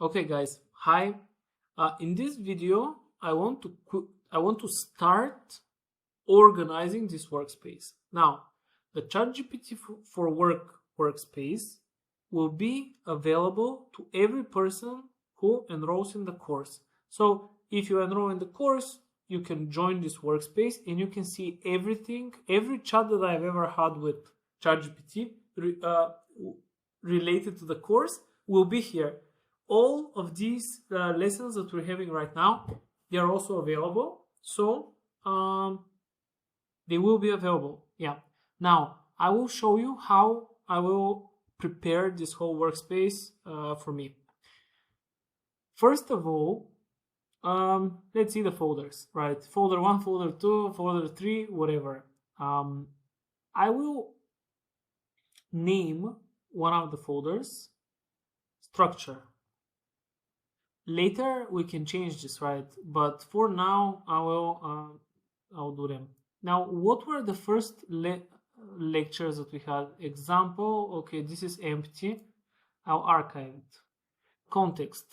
Okay, guys. Hi. In this video, I want to start organizing this workspace. Now, the ChatGPT for Work workspace will be available to every person who enrolls in the course. So, if you enroll in the course, you can join this workspace and you can see everything, every chat that I've ever had with ChatGPT related to the course will be here. All of these lessons that we're having right now, they are also available. So they will be available. Yeah. Now I will show you how I will prepare this whole workspace for me. First of all, let's see the folders, right? Folder 1, folder 2, folder 3, whatever. I will name one of the folders structure. Later we can change this, right? But for now I'll do them. Now, what were the first lectures that we had? Example, okay, this is empty. I'll archive it. Context.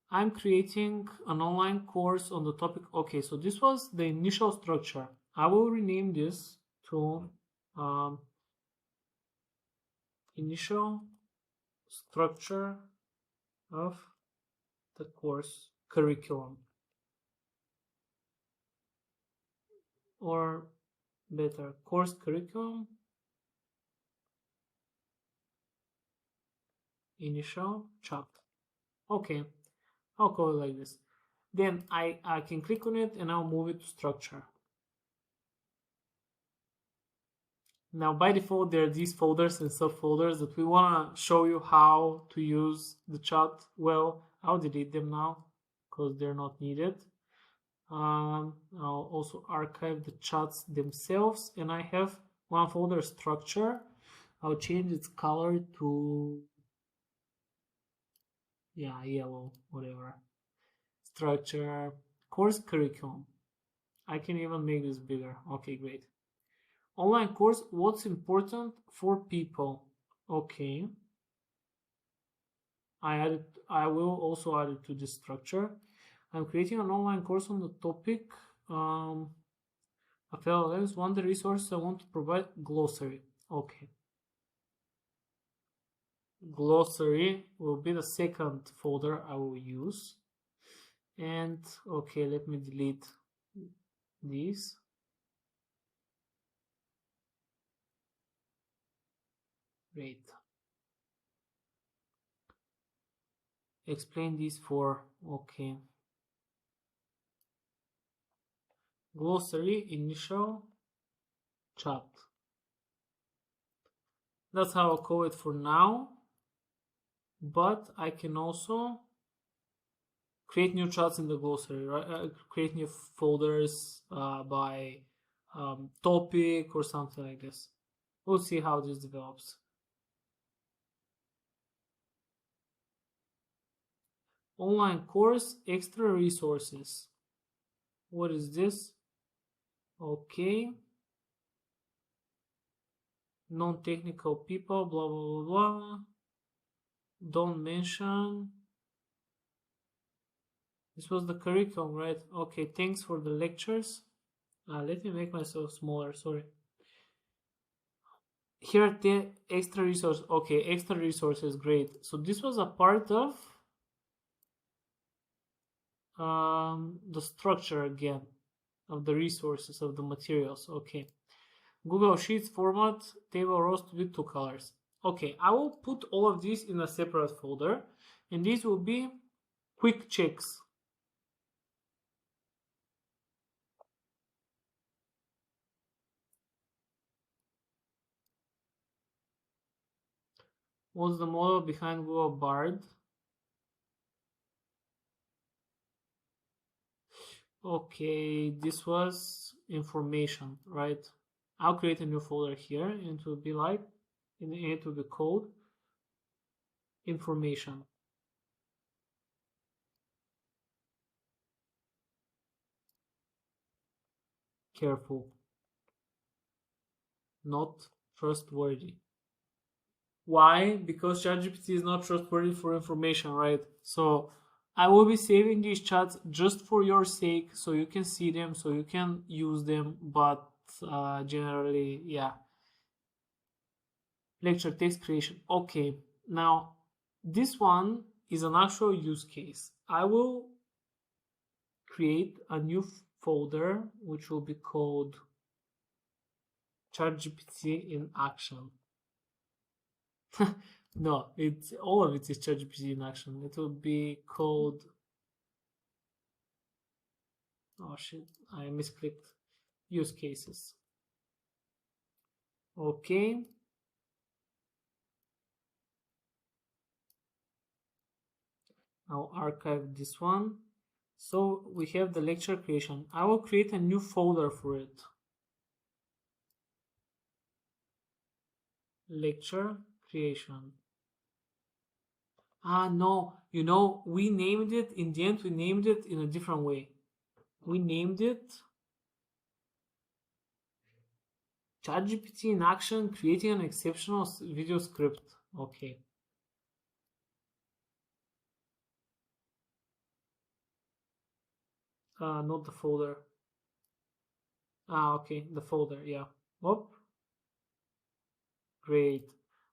I'm creating an online course on the topic. Okay, so this was the initial structure. I will rename this to initial structure of the course curriculum, or better, course curriculum initial chat. Okay, I'll call it like this. Then I can click on it and I'll move it to structure. Now by default there are these folders and subfolders that we want to show you how to use the chat. Well, I'll delete them now because they're not needed. I'll also archive the chats themselves, and I have one folder structure. I'll change its color to yellow, whatever. Structure, course curriculum. I can even make this bigger. Okay, great. Online course, what's important for people? Okay. I will also add it to this structure. I'm creating an online course on the topic of LLMs. One of the resources I want to provide, glossary. Okay. Glossary will be the second folder I will use. And okay, let me delete these. Great. Explain these for, okay. Glossary initial chat. That's how I'll call it for now. But I can also create new chats in the glossary, right? Create new folders by topic or something like this. We'll see how this develops. Online course, extra resources. What is this? Okay. Non-technical people, blah, blah, blah, blah. Don't mention. This was the curriculum, right? Okay, thanks for the lectures. Let me make myself smaller, sorry. Here are the extra resources. Okay, extra resources, great. So this was a part of the structure again, of the resources, of the materials. Okay. Google Sheets format, table rows to be 2 colors. Okay, I will put all of these in a separate folder, and these will be quick checks. What's the model behind Google Bard? Okay, this was information, right? I'll create a new folder here, and it will be like, it will be called information. Careful. Not trustworthy. Why? Because ChatGPT is not trustworthy for information, right? So I will be saving these chats just for your sake, so you can see them, so you can use them, but generally, yeah. Lecture text creation. Okay, now this one is an actual use case. I will create a new folder which will be called ChatGPT in action. No, it's all of it is ChatGPT in action. It will be called, oh shit, I misclicked, use cases. Okay. I'll archive this one. So we have the lecture creation. I will create a new folder for it. Lecture creation. Ah, no, we named it, in the end, we named it in a different way. We named it ChatGPT in action, creating an exceptional video script. Okay. Not the folder. Okay, the folder, yeah. Whoop. Great.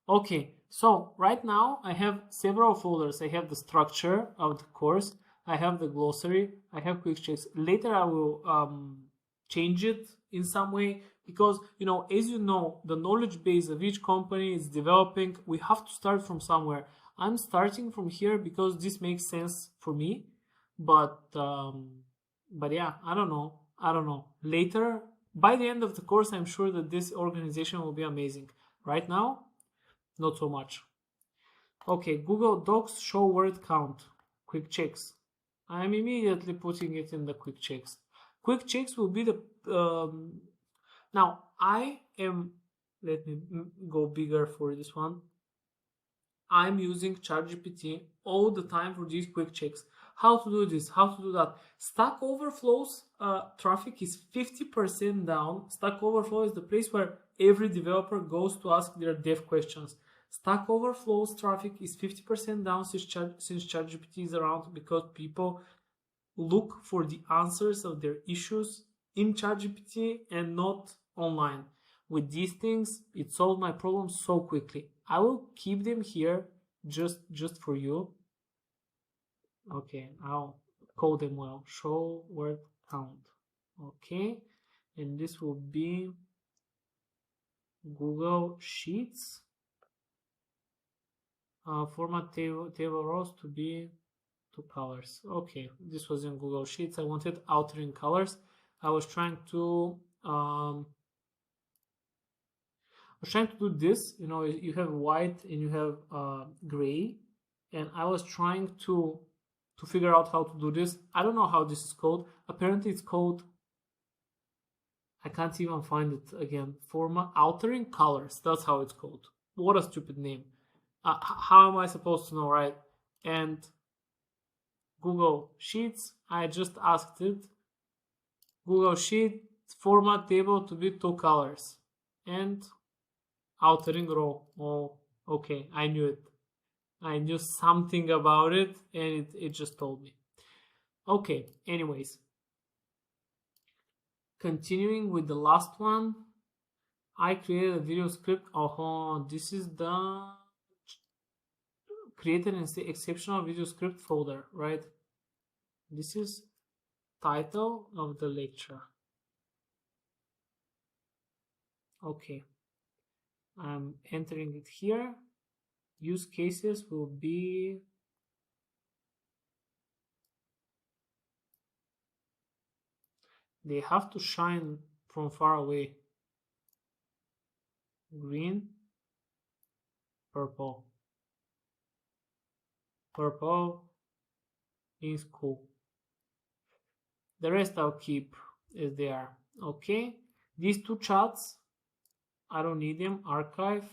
Okay, so right now I have several folders. I have the structure of the course, I have the glossary, I have quick checks. Later I will change it in some way because, as you know, the knowledge base of each company is developing. We have to start from somewhere. I'm starting from here because this makes sense for me, but yeah, I don't know. Later, by the end of the course, I'm sure that this organization will be amazing. Right now, not so much. Okay, Google Docs show word count. Quick checks. I'm immediately putting it in the quick checks. Quick checks will be the... now, let me go bigger for this one. I'm using ChatGPT all the time for these quick checks. How to do this, how to do that. Stack Overflow's traffic is 50% down. Stack Overflow is the place where every developer goes to ask their dev questions. Stack Overflow's traffic is 50% down since ChatGPT is around because people look for the answers of their issues in ChatGPT and not online. With these things, it solved my problem so quickly. I will keep them here just for you. Okay, I'll code them well. Show word count. Okay, and this will be Google Sheets. Format table rows to be 2 colors. Okay, this was in Google Sheets. I wanted outer in colors. I was trying to do this. You have white and you have gray, and I was trying to figure out how to do this. I don't know how this is called. Apparently it's called, I can't even find it again. Format altering colors. That's how it's called. What a stupid name. How am I supposed to know, right? And Google Sheets, I just asked it. Google Sheet format table to be 2 colors. And altering row. Oh, okay. I knew it. I knew something about it and it just told me. Okay, anyways. Continuing with the last one, I created a video script. Oh, this is the created an exceptional video script folder, right? This is title of the lecture. Okay, I'm entering it here. Use cases will be they have to shine from far away. Green, purple. Purple is cool. The rest I'll keep as they are. Okay, these 2 chats, I don't need them. Archive.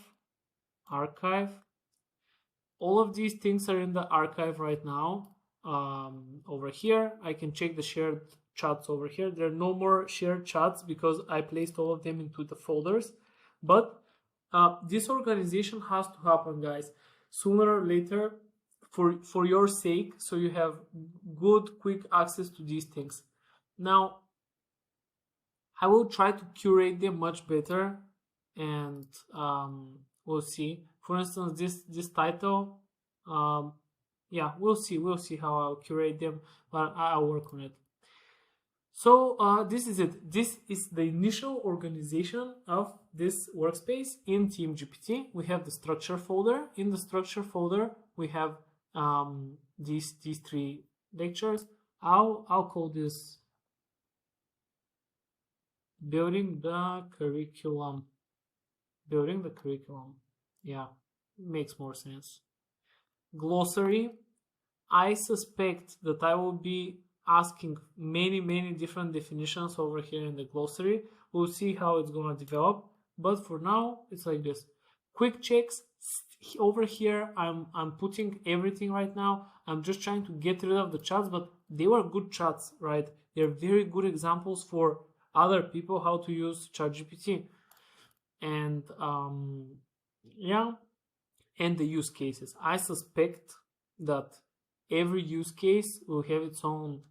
All of these things are in the archive right now. Over here, I can check the shared chats over here. There are no more shared chats because I placed all of them into the folders. But this organization has to happen, guys, sooner or later, for your sake, so you have good, quick access to these things. Now, I will try to curate them much better, and we'll see. For instance, this title, yeah, we'll see how I'll curate them, but I'll work on it. So this is it. This is the initial organization of this workspace in team-gpt. We have the structure folder. In the structure folder, we have these three lectures. I'll call this building the curriculum. Building the curriculum. Yeah, makes more sense. Glossary. I suspect that I will be asking many different definitions over here in the glossary. We'll see how it's going to develop, but for now it's like this. Quick checks. Over here I'm putting everything right now. I'm just trying to get rid of the chats, but they were good chats, right? They're very good examples for other people how to use ChatGPT. And yeah, and the use cases. I suspect that every use case will have its own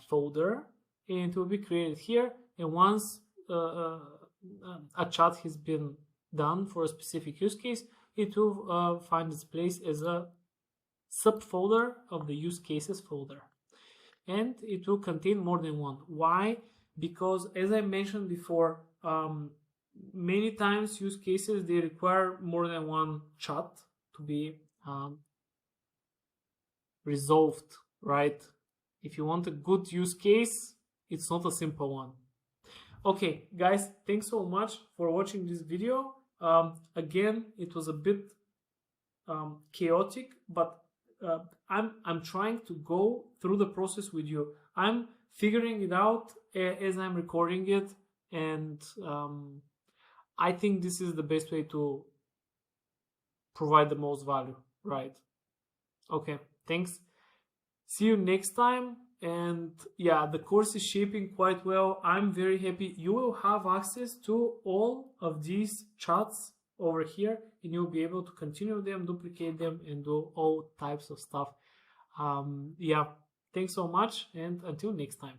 folder, and it will be created here. And once a chat has been done for a specific use case, it will find its place as a subfolder of the use cases folder, and it will contain more than one. Why? Because, as I mentioned before, many times use cases, they require more than one chat to be resolved, right? If you want a good use case, it's not a simple one. Okay, guys, thanks so much for watching this video. Again, it was a bit chaotic, but I'm trying to go through the process with you. I'm figuring it out as I'm recording it, and I think this is the best way to provide the most value, right? Okay, thanks. See you next time. And yeah, the course is shaping quite well. I'm very happy. You will have access to all of these chats over here, and you'll be able to continue them, duplicate them, and do all types of stuff. Yeah, thanks so much, and until next time.